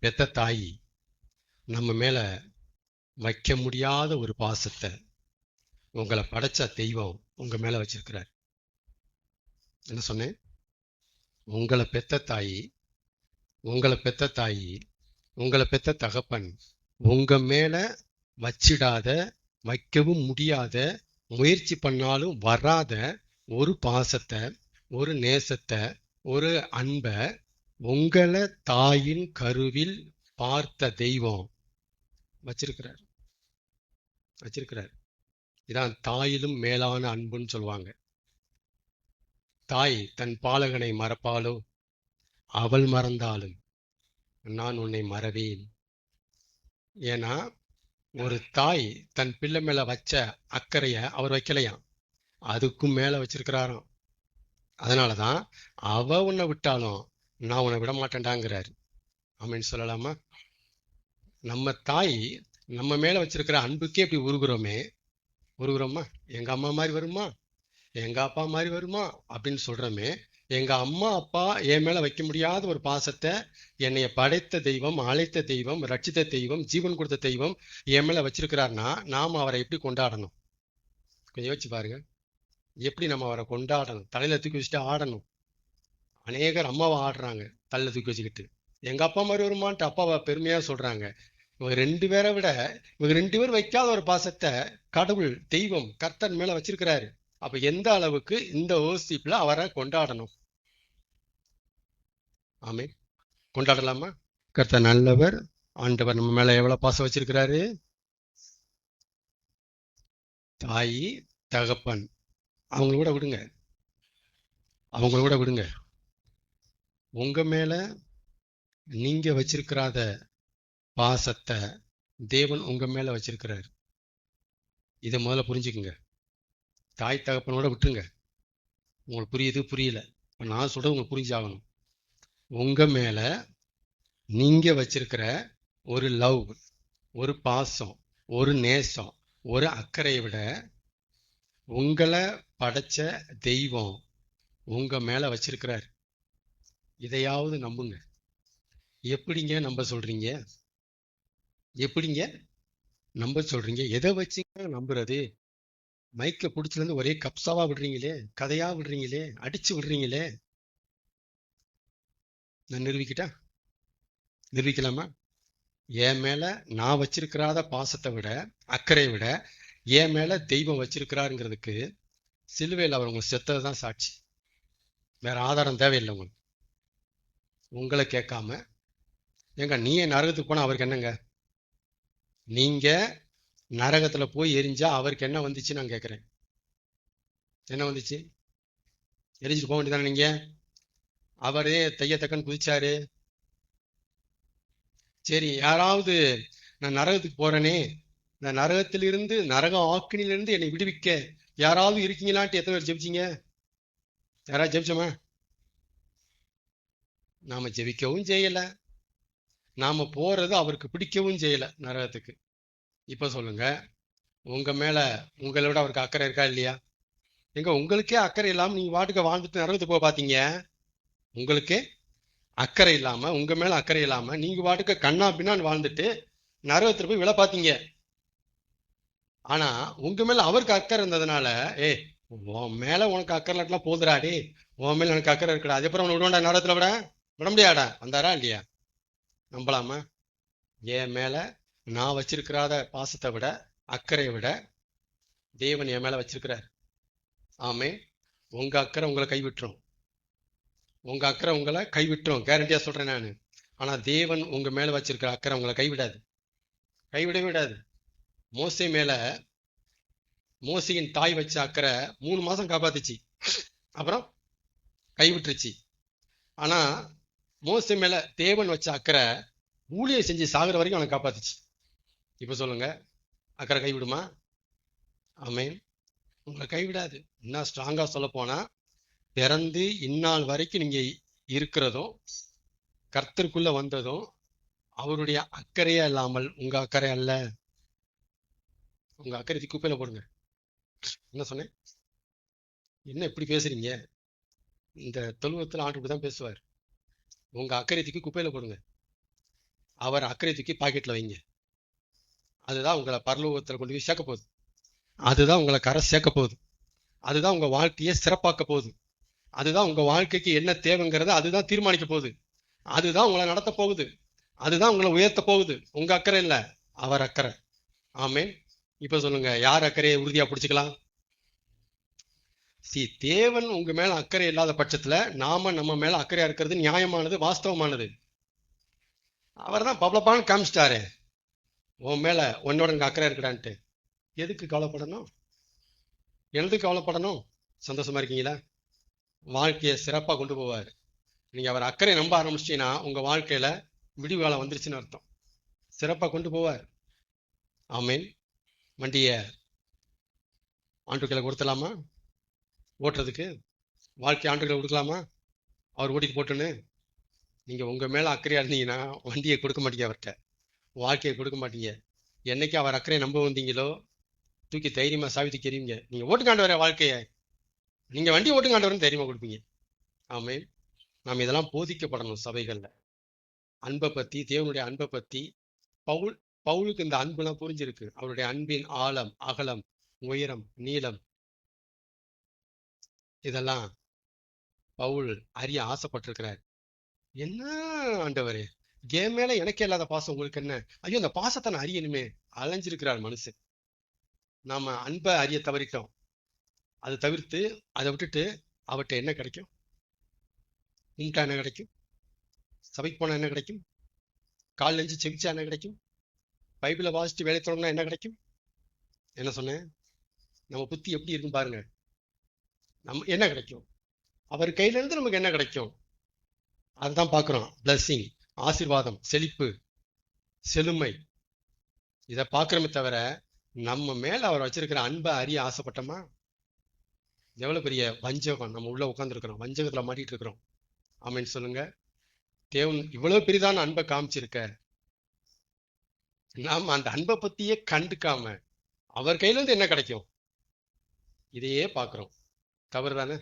பெத்த தாய் நம்ம மேல வைக்க முடியாத ஒரு பாசத்தை உங்களை படைச்ச தெய்வம் உங்க மேல வச்சிருக்கிறார். என்ன சொன்னேன்? உங்களை பெத்த தாய், உங்களை பெத்த தாய், உங்களை பெத்த தகப்பன் உங்க மேல வச்சிடாத, வைக்கவும் முடியாத, முயற்சி பண்ணாலும் வராத ஒரு பாசத்தை, ஒரு நேசத்தை, ஒரு அன்பை உங்களை தாயின் கருவில் பார்த்த தெய்வம் வச்சிருக்கிறார். இதான் தாயிலும் மேலான அன்புன்னு சொல்லுவாங்க. தாய் தன் பாலகனை மறப்பாலோ, அவள் மறந்தாலும் நான் உன்னை மறவேன். ஏன்னா ஒரு தாய் தன் பிள்ளை மேல வச்ச அக்கறைய அவர் வைக்கலையாம், அதுக்கும் மேல வச்சிருக்கிறாராம். அதனாலதான் அவ உன்னை விட்டாலும் நான் உன்னை விட மாட்டேன்டாங்கிறாரு. ஆமீன் சொல்லலாமா? நம்ம தாய் நம்ம மேல வச்சிருக்கிற அன்புக்கே இப்படி உருகுறோமா? எங்க அம்மா மாதிரி வருமா, எங்க அப்பா மாதிரி வருமா அப்படின்னு சொல்றோமே. எங்க அம்மா அப்பா என் மேல வைக்க முடியாத ஒரு பாசத்தை என்னைய படைத்த தெய்வம், அழைத்த தெய்வம், ரட்சித்த தெய்வம், ஜீவன் கொடுத்த தெய்வம் என் மேல வச்சிருக்கிறாருன்னா நாம அவரை எப்படி கொண்டாடணும்? கொஞ்சம் யோசிச்சு பாருங்க. எப்படி நம்ம அவரை கொண்டாடணும்? தலையில தூக்கி வச்சுட்டு ஆடணும். அநேகர் அம்மாவை ஆடுறாங்க தலையில தூக்கி வச்சுக்கிட்டு. எங்க அப்பா மாதிரி வருமான்ட்டு அப்பாவை பெருமையா சொல்றாங்க. இவங்க ரெண்டு பேரை விட இவங்க ரெண்டு பேரும் வைக்காத ஒரு பாசத்தை கடவுள், தெய்வம், கர்த்தன் மேல வச்சிருக்கிறாரு. அப்ப எந்த அளவுக்கு இந்த ஓசிப்ல அவரை கொண்டாடணும்? ஆமே, கொண்டாடலாமா? கர்த்தர் நல்லவர். ஆண்டவர் நம்ம மேல எவ்வளவு பாசம் வச்சிருக்கிறாரு. தாய், தகப்பன் அவங்களோட விடுங்க. உங்க மேல நீங்க வச்சிருக்கிறாத பாசத்தை தேவன் உங்க மேல வச்சிருக்கிறாரு. இதை முதல்ல புரிஞ்சுக்குங்க. தாய் தகப்பனோட விட்டுருங்க. உங்களுக்கு புரியுது புரியல, நான் சொல்றது உங்களுக்கு புரிஞ்சாகணும். உங்க மேல நீங்க வச்சிருக்கிற ஒரு லவ், ஒரு பாசம், ஒரு நேசம், ஒரு அக்கறையை விட உங்களை படைச்ச தெய்வம் உங்க மேல வச்சிருக்கிறார். இதையாவது நம்புங்க. எப்படிங்க நம்ப சொல்றீங்க? எதை வச்சுங்க நம்புறது? மைக்க பிடிச்சல இருந்து ஒரே கப்சாவா விடுறீங்களே, கதையா விடுறீங்களே, அடிச்சு விடுறீங்களே. நான் நிரூபிக்கலாமா? என் மேல நான் வச்சிருக்கிறாத பாசத்தை விட, அக்கறையை விட என் மேல தெய்வம் வச்சிருக்கிறாருங்கிறதுக்கு சிலுவையில் அவர் உங்களுக்கு செத்ததுதான் சாட்சி. வேற ஆதாரம் தேவையில்லை உங்களுக்கு. உங்களை கேட்காம ஏங்க நீ நரகத்துக்கு போனா அவருக்கு என்னங்க? நீங்க நரகத்துல போய் எரிஞ்சா அவருக்கு என்ன வந்துச்சு நான் கேட்கிறேன். என்ன வந்துச்சு? எரிஞ்சிட்டு போக வேண்டியதானே நீங்க? அவரே தையத்தக்கன்னு குதிச்சாரு. சரி, யாராவது நான் நரகத்துக்கு போறேனே, நான் நரகத்திலிருந்து, நரக ஆக்கினிலிருந்து என்னை விடுவிக்க யாராவது இருக்கீங்களான்ட்டு எத்தனை பேர் ஜெபிச்சீங்க? யாராவது ஜெபிச்சோமா? நாம ஜெபிக்கவும் செய்யல, நாம போறது அவருக்கு பிடிக்கவும் செய்யல நரகத்துக்கு. இப்ப சொல்லுங்க, உங்க மேல உங்களோட அவருக்கு அக்கறை இருக்கா இல்லையா? எங்க உங்களுக்கே அக்கறை இல்லாம நீங்க வாட்டுக்கு வாழ்ந்துட்டு நரகத்துக்கு போக பாத்தீங்க? உங்களுக்கே அக்கறை இல்லாம, உங்க மேல அக்கறை இல்லாம நீங்க வாட்டுக்கு கண்ணா பின்னான்னு வாழ்ந்துட்டு நரகத்துல போய் விழ பாத்தீங்க. ஆனா உங்க மேல அவருக்கு அக்கறை இருந்ததுனால, உன் மேல உனக்கு அக்கறை இல்லாட்டெல்லாம் போதுடாடி, உன் மேல எனக்கு அக்கறை இருக்கடா, அதுக்கப்புறம் அவனை விடுவாண்டா நரகத்துல விட முடியாடா, வந்தாரா இல்லையா? நம்பலாமா? என் மேல நான் வச்சிருக்கிறாத பாசத்தை விட, அக்கறையை விட தேவன் என் மேல வச்சிருக்கிறார். ஆமே. உங்க அக்கறை உங்களை கைவிட்டுரும், கேரண்டியா சொல்றேன் நான். ஆனா தேவன் உங்க மேல வச்சிருக்கிற அக்கறை உங்களை கைவிடவே விடாது. மோசையின் தாய் வச்ச அக்கறை 3 மாசம் காப்பாத்துச்சு, அப்புறம் கைவிட்டுருச்சு. ஆனா மோசை மேல தேவன் வச்ச அக்கறை ஊழியை செஞ்சு சாகுற வரைக்கும் அவனை காப்பாத்துச்சு. இப்ப சொல்லுங்க, அக்கறை கைவிடுமா? ஆமேன். உங்களை கைவிடாது. இன்னும் ஸ்ட்ராங்கா சொல்ல போனா, பிறந்து இந்நாள் வரைக்கும் நீங்க இருக்கிறதும், கர்த்தருக்குள்ள வந்ததும் அவருடைய அக்கறையா இல்லாமல் உங்க அக்கறை அல்ல. உங்க அக்கறை குப்பையில போடுங்க. என்ன சொன்னேன்? என்ன இப்படி பேசுறீங்க? இந்த தொழுவத்தில் ஆண்டு தான் பேசுவார். உங்க அக்கறை குப்பையில போடுங்க. அவர் அக்கறை தூக்கி பாக்கெட்ல வைங்க. அதுதான் உங்களை பரலோகத்துல கொண்டு போய் சேர்க்க போகுது. அதுதான் உங்களை கரை சேர்க்க போகுது. அதுதான் உங்க வாழ்க்கையை சிறப்பாக்க போகுது. அதுதான் உங்க வாழ்க்கைக்கு என்ன தேவைங்கிறத அதுதான் தீர்மானிக்க போகுது. அதுதான் உங்களை நடத்த போகுது. அதுதான் உங்களை உயர்த்த போகுது. உங்க அக்கறை இல்ல, அவர் அக்கறை. ஆமென். இப்ப சொல்லுங்க, யார் அக்கறையை உறுதியா பிடிச்சுக்கலாம்? தேவன் உங்க மேல அக்கறை இல்லாத பட்சத்துல நாம நம்ம மேல அக்கறையா இருக்கிறது நியாயமானது, வாஸ்தவமானது. அவர் தான் பப்ளப்பான்னு காமிச்சிட்டாரு, உன் மேல உன்னோட எனக்கு அக்கறை இருக்கடான்ட்டு. எதுக்கு கவலைப்படணும்? எதுக்கு கவலைப்படணும்? சந்தோஷமா இருக்கீங்களா? வாழ்க்கையை சிறப்பா கொண்டு போவார். நீங்க அவர் அக்கறை நம்ப ஆரம்பிச்சிட்டீங்கன்னா உங்க வாழ்க்கையில விடிவு காலம் வந்துருச்சுன்னு அர்த்தம். சிறப்பா கொண்டு போவார். ஆமீன். வண்டியை ஆண்டுகளை கொடுத்தலாமா? ஓட்டுறதுக்கு வாழ்க்கை ஆண்டுகளை கொடுக்கலாமா? அவர் ஓட்டிட்டு போட்டுன்னு. நீங்க உங்க மேல அக்கறையா இருந்தீங்கன்னா வண்டியை கொடுக்க மாட்டீங்க, அவர்கிட்ட வாழ்க்கையை கொடுக்க மாட்டீங்க. என்னைக்கு அவர் அக்கறையை நம்ப வந்தீங்களோ தூக்கி தைரியமா சாவி தூக்கி எறிவீங்க. நீங்க ஓட்டுக்காண்டு வர வாழ்க்கையை, நீங்க வண்டி ஓட்டுக்காண்டு வரன்னு தைரியமா கொடுப்பீங்க. ஆமீன். நாம் இதெல்லாம் போதிக்கப்படணும் சபைகள்ல. அன்பை பத்தி, தேவனுடைய அன்பை பத்தி. பவுலுக்கு இந்த அன்புலாம் புரிஞ்சிருக்கு. அவருடைய அன்பின் ஆழம், அகலம், உயரம், நீளம் இதெல்லாம் பவுல் அறிய ஆசைப்பட்டிருக்கிறார். என்ன ஆண்டவரே, என் மேல எனக்கே இல்லாத பாசம் உங்களுக்கு என்ன? ஐயோ, அந்த பாசத்தை நான் அறியணுமே. அலைஞ்சிருக்கிறார் மனுஷன். நாம அன்பை அறிய தவறிட்டோம். அதை தவிர்த்து அதை விட்டுட்டு அவர்கிட்ட என்ன கிடைக்கும்? கும்பிட்டா என்ன கிடைக்கும்? சபைக்கு போனா என்ன கிடைக்கும்? கால் நெஞ்சு செவிச்சா என்ன கிடைக்கும்? பைபிளை வாசிச்சுட்டு வேலை தொடங்கினா என்ன கிடைக்கும்? என்ன சொன்னேன்? நம்ம புத்தி எப்படி இருக்குன்னு பாருங்க. நம்ம என்ன கிடைக்கும்? அவர் கையில இருந்து நமக்கு என்ன கிடைக்கும்? அதுதான் பார்க்கிறோம். பிளஸ்ஸிங், ஆசீர்வாதம், செழிப்பு, செழுமை. இதை பார்க்கிறோமே தவிர நம்ம மேல அவர் வச்சிருக்கிற அன்பை அறிய ஆசைப்பட்டோமா? எவ்வளவு பெரிய வஞ்சகம் நம்ம உள்ள உட்கார்ந்துருக்கிறோம். வஞ்சகத்துல மாட்டிட்டு இருக்கிறோம். ஆமீன் சொல்லுங்க. தேவன் இவ்வளவு பெரிதான அன்பை காமிச்சிருக்க, நாம அந்த அன்பை பத்தியே கண்டுக்காம அவர் கையில இருந்து என்ன கிடைக்கும் இதையே பார்க்கிறோம். தவறு தானே?